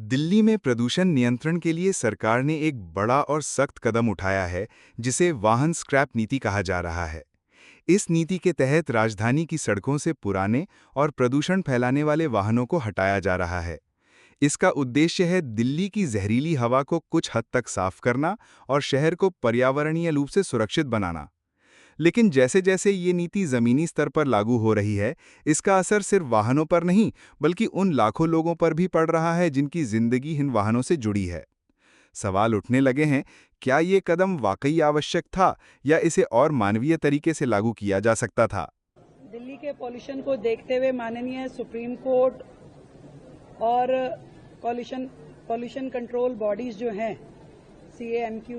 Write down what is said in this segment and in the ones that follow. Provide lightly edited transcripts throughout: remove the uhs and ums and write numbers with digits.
दिल्ली में प्रदूषण नियंत्रण के लिए सरकार ने एक बड़ा और सख्त कदम उठाया है, जिसे वाहन स्क्रैप नीति कहा जा रहा है। इस नीति के तहत राजधानी की सड़कों से पुराने और प्रदूषण फैलाने वाले वाहनों को हटाया जा रहा है। इसका उद्देश्य है दिल्ली की जहरीली हवा को कुछ हद तक साफ करना और शहर को पर्यावरणीय रूप से सुरक्षित बनाना। लेकिन जैसे जैसे ये नीति ज़मीनी स्तर पर लागू हो रही है, इसका असर सिर्फ वाहनों पर नहीं, बल्कि उन लाखों लोगों पर भी पड़ रहा है जिनकी जिंदगी इन वाहनों से जुड़ी है। सवाल उठने लगे हैं, क्या ये कदम वाकई आवश्यक था या इसे और मानवीय तरीके से लागू किया जा सकता था? दिल्ली के पॉल्यूशन को देखते हुए माननीय सुप्रीम कोर्ट और पॉल्यूशन पॉल्यूशन कंट्रोल बॉडीज जो हैं, CAMQ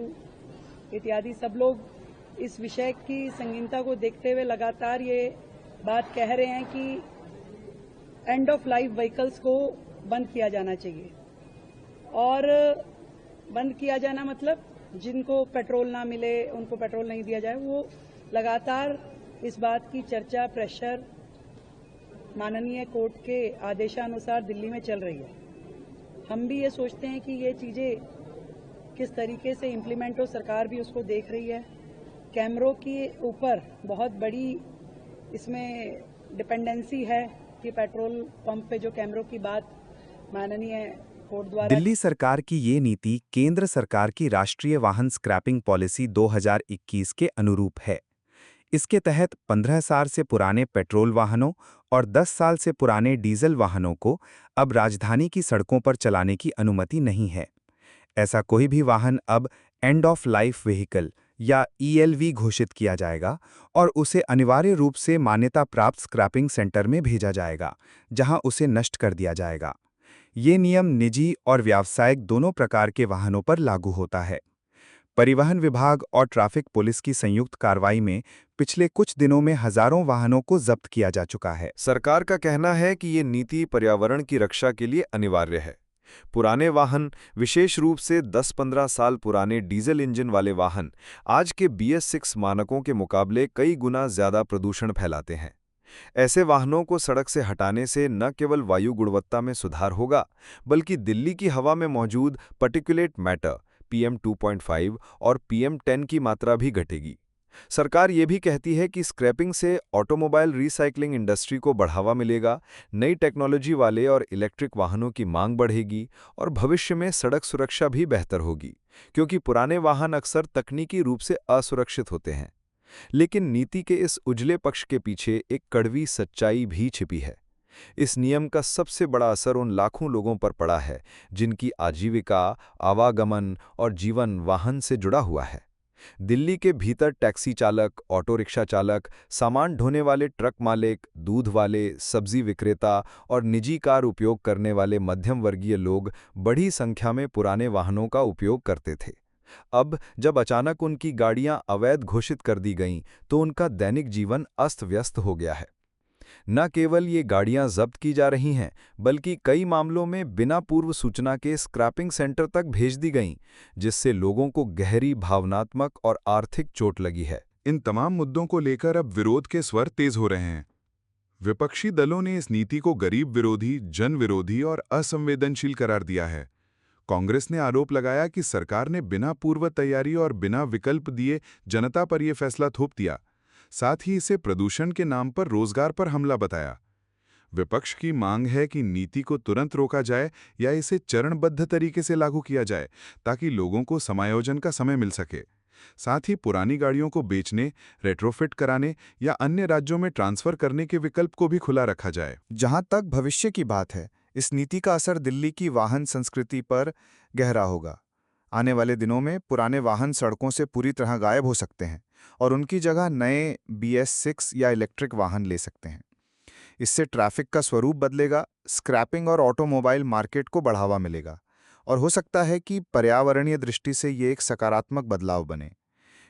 इत्यादि, सब लोग इस विषय की संगीनता को देखते हुए लगातार ये बात कह रहे हैं कि एंड ऑफ लाइफ व्हीकल्स को बंद किया जाना चाहिए। और बंद किया जाना मतलब जिनको पेट्रोल ना मिले, उनको पेट्रोल नहीं दिया जाए। वो लगातार इस बात की चर्चा, प्रेशर माननीय कोर्ट के आदेशानुसार दिल्ली में चल रही है। हम भी ये सोचते हैं कि ये चीज़ें किस तरीके से इम्प्लीमेंट हो, सरकार भी उसको देख रही है। कैमरों के ऊपर बहुत बड़ी इसमें डिपेंडेंसी है कि पेट्रोल पंप पे जो कैमरों की बात माननीय कोर्ट द्वारा। दिल्ली सरकार की ये नीति केंद्र सरकार की राष्ट्रीय वाहन स्क्रैपिंग पॉलिसी 2021 के अनुरूप है। इसके तहत 15 साल से पुराने पेट्रोल वाहनों और 10 साल से पुराने डीजल वाहनों को अब राजधानी की सड़कों पर चलाने की अनुमति नहीं है। ऐसा कोई भी वाहन अब एंड ऑफ लाइफ व्हीकल या ELV घोषित किया जाएगा और उसे अनिवार्य रूप से मान्यता प्राप्त स्क्रैपिंग सेंटर में भेजा जाएगा, जहां उसे नष्ट कर दिया जाएगा। ये नियम निजी और व्यावसायिक दोनों प्रकार के वाहनों पर लागू होता है। परिवहन विभाग और ट्रैफिक पुलिस की संयुक्त कार्रवाई में पिछले कुछ दिनों में हजारों वाहनों को जब्त किया जा चुका है। सरकार का कहना है कि ये नीति पर्यावरण की रक्षा के लिए अनिवार्य है। पुराने वाहन, विशेष रूप से 10-15 साल पुराने डीजल इंजन वाले वाहन, आज के BS6 मानकों के मुकाबले कई गुना ज्यादा प्रदूषण फैलाते हैं। ऐसे वाहनों को सड़क से हटाने से न केवल वायु गुणवत्ता में सुधार होगा, बल्कि दिल्ली की हवा में मौजूद पार्टिकुलेट मैटर PM2.5 और PM10 की मात्रा भी घटेगी। सरकार ये भी कहती है कि स्क्रैपिंग से ऑटोमोबाइल रिसाइकलिंग इंडस्ट्री को बढ़ावा मिलेगा, नई टेक्नोलॉजी वाले और इलेक्ट्रिक वाहनों की मांग बढ़ेगी और भविष्य में सड़क सुरक्षा भी बेहतर होगी, क्योंकि पुराने वाहन अक्सर तकनीकी रूप से असुरक्षित होते हैं। लेकिन नीति के इस उजले पक्ष के पीछे एक कड़वी सच्चाई भी छिपी है। इस नियम का सबसे बड़ा असर उन लाखों लोगों पर पड़ा है जिनकी आजीविका, आवागमन और जीवन वाहन से जुड़ा हुआ है। दिल्ली के भीतर टैक्सी चालक, ऑटो रिक्शा चालक, सामान ढोने वाले ट्रक मालिक, दूध वाले, सब्जी विक्रेता और निजी कार उपयोग करने वाले मध्यम वर्गीय लोग बड़ी संख्या में पुराने वाहनों का उपयोग करते थे। अब जब अचानक उनकी गाड़ियां अवैध घोषित कर दी गईं, तो उनका दैनिक जीवन अस्त-व्यस्त हो गया है। न केवल ये गाड़ियां जब्त की जा रही हैं, बल्कि कई मामलों में बिना पूर्व सूचना के स्क्रैपिंग सेंटर तक भेज दी गईं, जिससे लोगों को गहरी भावनात्मक और आर्थिक चोट लगी है। इन तमाम मुद्दों को लेकर अब विरोध के स्वर तेज हो रहे हैं। विपक्षी दलों ने इस नीति को गरीब विरोधी, जन विरोधी और असंवेदनशील करार दिया है। कांग्रेस ने आरोप लगाया कि सरकार ने बिना पूर्व तैयारी और बिना विकल्प दिए जनता पर यह फैसला थोप दिया। साथ ही इसे प्रदूषण के नाम पर रोजगार पर हमला बताया। विपक्ष की मांग है कि नीति को तुरंत रोका जाए या इसे चरणबद्ध तरीके से लागू किया जाए, ताकि लोगों को समायोजन का समय मिल सके। साथ ही पुरानी गाड़ियों को बेचने, रेट्रोफिट कराने या अन्य राज्यों में ट्रांसफर करने के विकल्प को भी खुला रखा जाए। जहां तक भविष्य की बात है, इस नीति का असर दिल्ली की वाहन संस्कृति पर गहरा होगा। आने वाले दिनों में पुराने वाहन सड़कों से पूरी तरह गायब हो सकते हैं और उनकी जगह नए BS6 या इलेक्ट्रिक वाहन ले सकते हैं। इससे ट्रैफिक का स्वरूप बदलेगा, स्क्रैपिंग और ऑटोमोबाइल मार्केट को बढ़ावा मिलेगा और हो सकता है कि पर्यावरणीय दृष्टि से ये एक सकारात्मक बदलाव बने।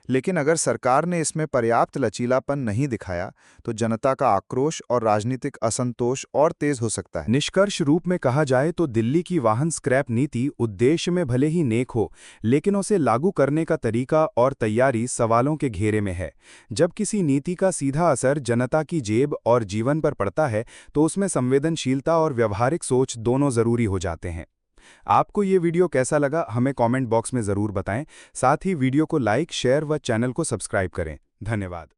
लेकिन अगर सरकार ने इसमें पर्याप्त लचीलापन नहीं दिखाया, तो जनता का आक्रोश और राजनीतिक असंतोष और तेज हो सकता है। निष्कर्ष रूप में कहा जाए तो दिल्ली की वाहन स्क्रैप नीति उद्देश्य में भले ही नेक हो, लेकिन उसे लागू करने का तरीका और तैयारी सवालों के घेरे में है। जब किसी नीति का सीधा असर जनता की जेब और जीवन पर पड़ता है, तो उसमें संवेदनशीलता और व्यावहारिक सोच दोनों जरूरी हो जाते हैं। आपको ये वीडियो कैसा लगा हमें कमेंट बॉक्स में ज़रूर बताएं। साथ ही वीडियो को लाइक, शेयर व चैनल को सब्सक्राइब करें। धन्यवाद।